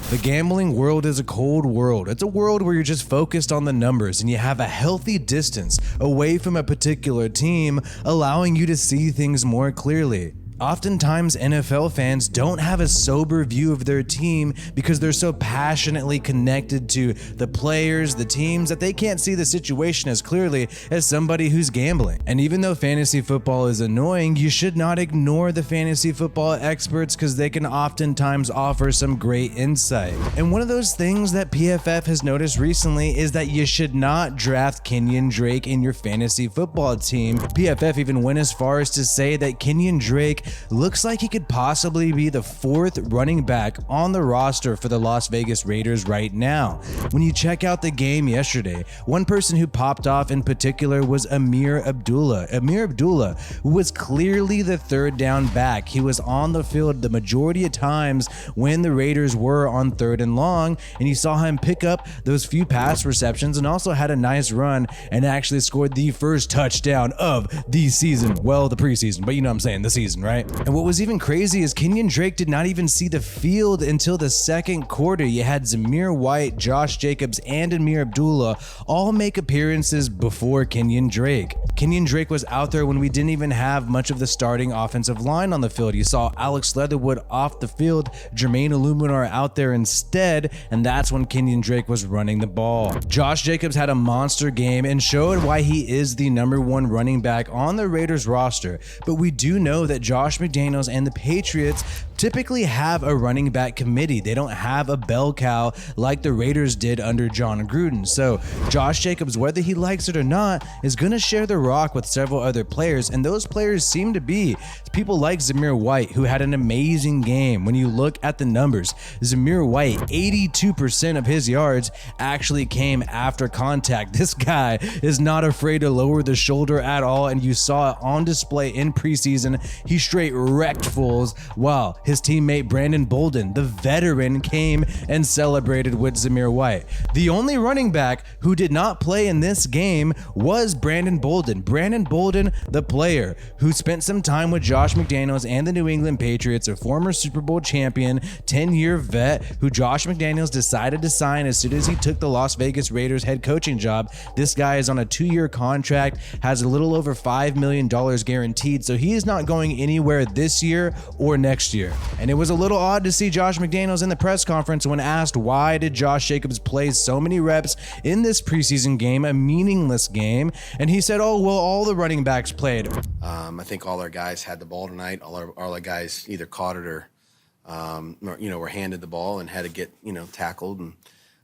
The gambling world is a cold world. It's a world where you're just focused on the numbers and you have a healthy distance away from a particular team, allowing you to see things more clearly. Oftentimes, NFL fans don't have a sober view of their team because they're so passionately connected to the players, the teams, that they can't see the situation as clearly as somebody who's gambling. And even though fantasy football is annoying, you should not ignore the fantasy football experts because they can oftentimes offer some great insight. And one of those things that PFF has noticed recently is that you should not draft Kenyon Drake in your fantasy football team. PFF even went as far as to say that Kenyon Drake looks like he could possibly be the fourth running back on the roster for the Las Vegas Raiders right now. When you check out the game yesterday, one person who popped off in particular was Ameer Abdullah. Ameer Abdullah, who was clearly the third down back. He was on the field the majority of times when the Raiders were on 3rd and long, and you saw him pick up those few pass receptions and also had a nice run and actually scored the first touchdown of the season. Well, the preseason, but you know what I'm saying, the season, right? And what was even crazy is Kenyon Drake did not even see the field until the second quarter. You had Zamir White, Josh Jacobs, and Ameer Abdullah all make appearances before Kenyon Drake. Kenyon Drake was out there when we didn't even have much of the starting offensive line on the field. You saw Alex Leatherwood off the field, Jermaine Illuminar out there instead, and that's when Kenyon Drake was running the ball. Josh Jacobs had a monster game and showed why he is the #1 running back on the Raiders roster, but we do know that Josh McDaniels and the Patriots typically have a running back committee. They don't have a bell cow like the Raiders did under John Gruden. So Josh Jacobs, whether he likes it or not, is going to share the rock with several other players, and those players seem to be people like Zamir White, who had an amazing game. When you look at the numbers, Zamir White, 82% of his yards actually came after contact. This guy is not afraid to lower the shoulder at all, and you saw it on display in preseason. He straight wrecked fools while his teammate Brandon Bolden, the veteran, came and celebrated with Zamir White. The only running back who did not play in this game was Brandon Bolden. Brandon Bolden, the player who spent some time with Josh McDaniels and the New England Patriots, a former Super Bowl champion, 10-year vet who Josh McDaniels decided to sign as soon as he took the Las Vegas Raiders head coaching job. This guy is on a 2-year contract, has a little over $5 million guaranteed, so he is not going anywhere this year or next year. And it was a little odd to see Josh McDaniels in the press conference when asked why did Josh Jacobs play so many reps in this preseason game, a meaningless game, and he said, oh, well, all the running backs played. I think all our guys had the ball tonight. All our guys either caught it or were handed the ball and had to get, tackled.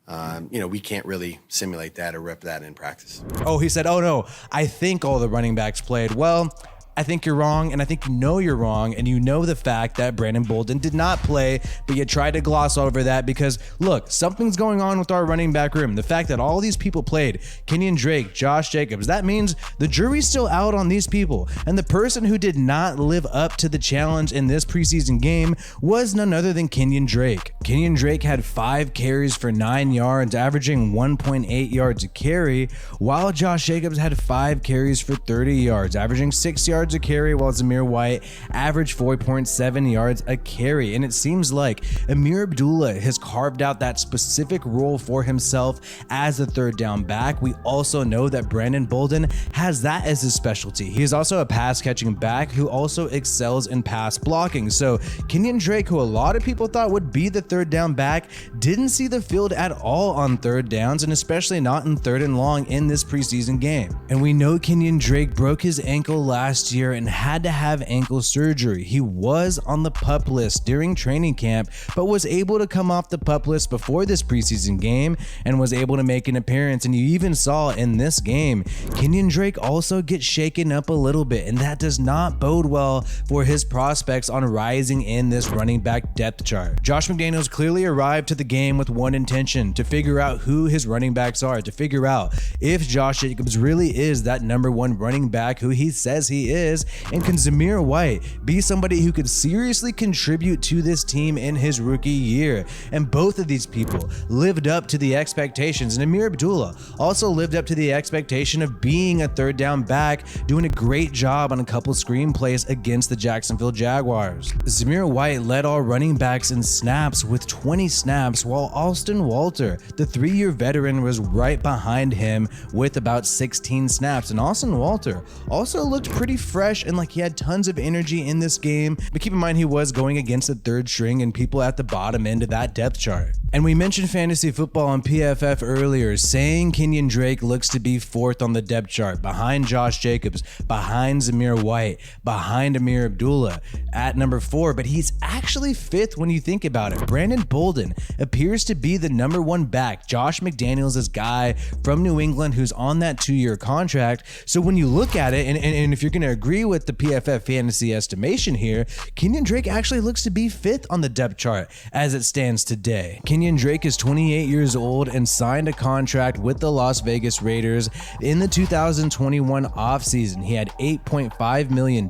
And, we can't really simulate that or rep that in practice. Oh, he said, oh, no, I think all the running backs played. Well, I think you're wrong, and I think you know you're wrong, and you know the fact that Brandon Bolden did not play, but you tried to gloss over that because, look, something's going on with our running back room. The fact that all these people played, Kenyon Drake, Josh Jacobs, that means the jury's still out on these people, and the person who did not live up to the challenge in this preseason game was none other than Kenyon Drake. Kenyon Drake had 5 carries for 9 yards, averaging 1.8 yards a carry, while Josh Jacobs had 5 carries for 30 yards, averaging 6 yards a carry, while Zamir White averaged 4.7 yards a carry. And it seems like Ameer Abdullah has carved out that specific role for himself as a third down back. We also know that Brandon Bolden has that as his specialty. He is also a pass catching back who also excels in pass blocking. So Kenyon Drake, who a lot of people thought would be the third down back, didn't see the field at all on third downs, and especially not in 3rd and long in this preseason game. And we know Kenyon Drake broke his ankle last year and had to have ankle surgery. He was on the PUP list during training camp, but was able to come off the PUP list before this preseason game and was able to make an appearance. And you even saw in this game, Kenyon Drake also gets shaken up a little bit, and that does not bode well for his prospects on rising in this running back depth chart. Josh McDaniels clearly arrived to the game with one intention: to figure out who his running backs are, to figure out if Josh Jacobs really is that #1 running back who he says he is. is, and can Zamir White be somebody who could seriously contribute to this team in his rookie year? And both of these people lived up to the expectations, and Ameer Abdullah also lived up to the expectation of being a third down back, doing a great job on a couple screenplays against the Jacksonville Jaguars. Zamir White led all running backs in snaps with 20 snaps, while Austin Walter, the 3-year veteran, was right behind him with about 16 snaps. And Austin Walter also looked pretty fresh and like he had tons of energy in this game, but keep in mind he was going against the third string and people at the bottom end of that depth chart. And we mentioned fantasy football on PFF earlier, saying Kenyon Drake looks to be 4th on the depth chart, behind Josh Jacobs, behind Zamir White, behind Ameer Abdullah at number 4, but he's actually 5th when you think about it. Brandon Bolden appears to be the number 1 back. Josh McDaniels is guy from New England who's on that 2-year contract. So when you look at it, and if you're going to agree with the PFF fantasy estimation here, Kenyon Drake actually looks to be 5th on the depth chart as it stands today. Kenyon Drake is 28 years old and signed a contract with the Las Vegas Raiders in the 2021 offseason. He had $8.5 million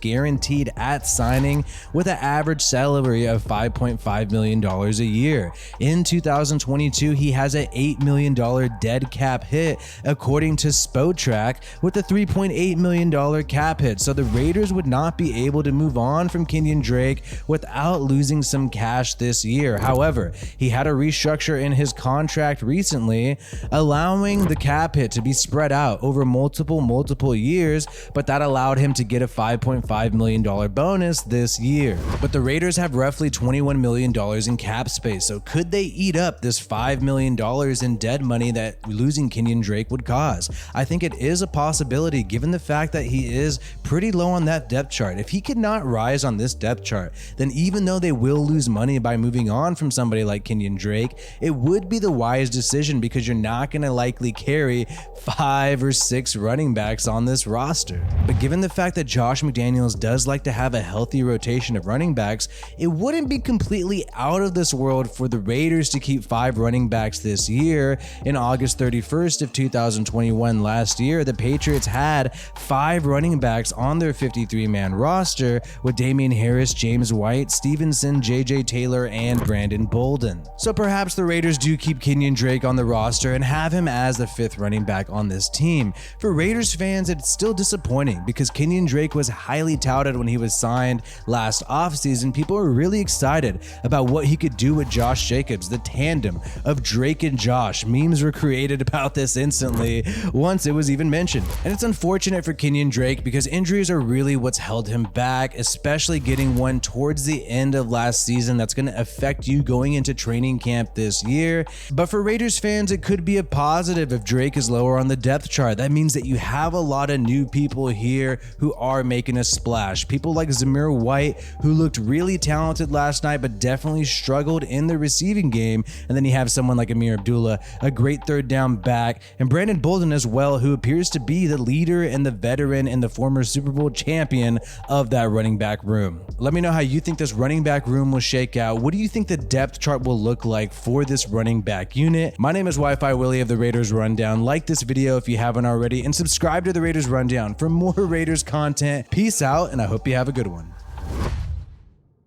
guaranteed at signing, with an average salary of $5.5 million a year. In 2022, he has an $8 million dead cap hit, according to Spotrac, with a $3.8 million cap hit. So the Raiders would not be able to move on from Kenyon Drake without losing some cash this year. However, he had a restructure in his contract recently, allowing the cap hit to be spread out over multiple years, but that allowed him to get a $5.5 million bonus this year. But the Raiders have roughly $21 million in cap space, so could they eat up this $5 million in dead money that losing Kenyon Drake would cause? I think it is a possibility, given the fact that he is pretty low on that depth chart. If he could not rise on this depth chart, then even though they will lose money by moving on from somebody like Kenyon Drake, it would be the wise decision, because you're not going to likely carry 5 or 6 running backs on this roster. But given the fact that Josh McDaniels does like to have a healthy rotation of running backs, it wouldn't be completely out of this world for the Raiders to keep 5 running backs this year. In August 31st of 2021 last year, the Patriots had 5 running backs on their 53-man roster, with Damian Harris, James White, Stevenson, JJ Taylor, and Brandon Bolden. So perhaps the Raiders do keep Kenyon Drake on the roster and have him as the 5th running back on this team. For Raiders fans, it's still disappointing, because Kenyon Drake was highly touted when he was signed last offseason. People were really excited about what he could do with Josh Jacobs, the tandem of Drake and Josh. Memes were created about this instantly once it was even mentioned. And it's unfortunate for Kenyon Drake, because injuries are really what's held him back, especially getting one towards the end of last season that's going to affect you going into training camp this year. But for Raiders fans, it could be a positive if Drake is lower on the depth chart. That means that you have a lot of new people here who are making a splash. People like Zamir White, who looked really talented last night but definitely struggled in the receiving game. And then you have someone like Ameer Abdullah, a great third down back, and Brandon Bolden as well, who appears to be the leader and the veteran and the former Super Bowl champion of that running back room. Let me know how you think this running back room will shake out. What do you think the depth chart will look like for this running back unit? My name is WiFiWillie of the Raiders Rundown. Like this video if you haven't already, and subscribe to the Raiders Rundown for more Raiders content. Peace out, and I hope you have a good one.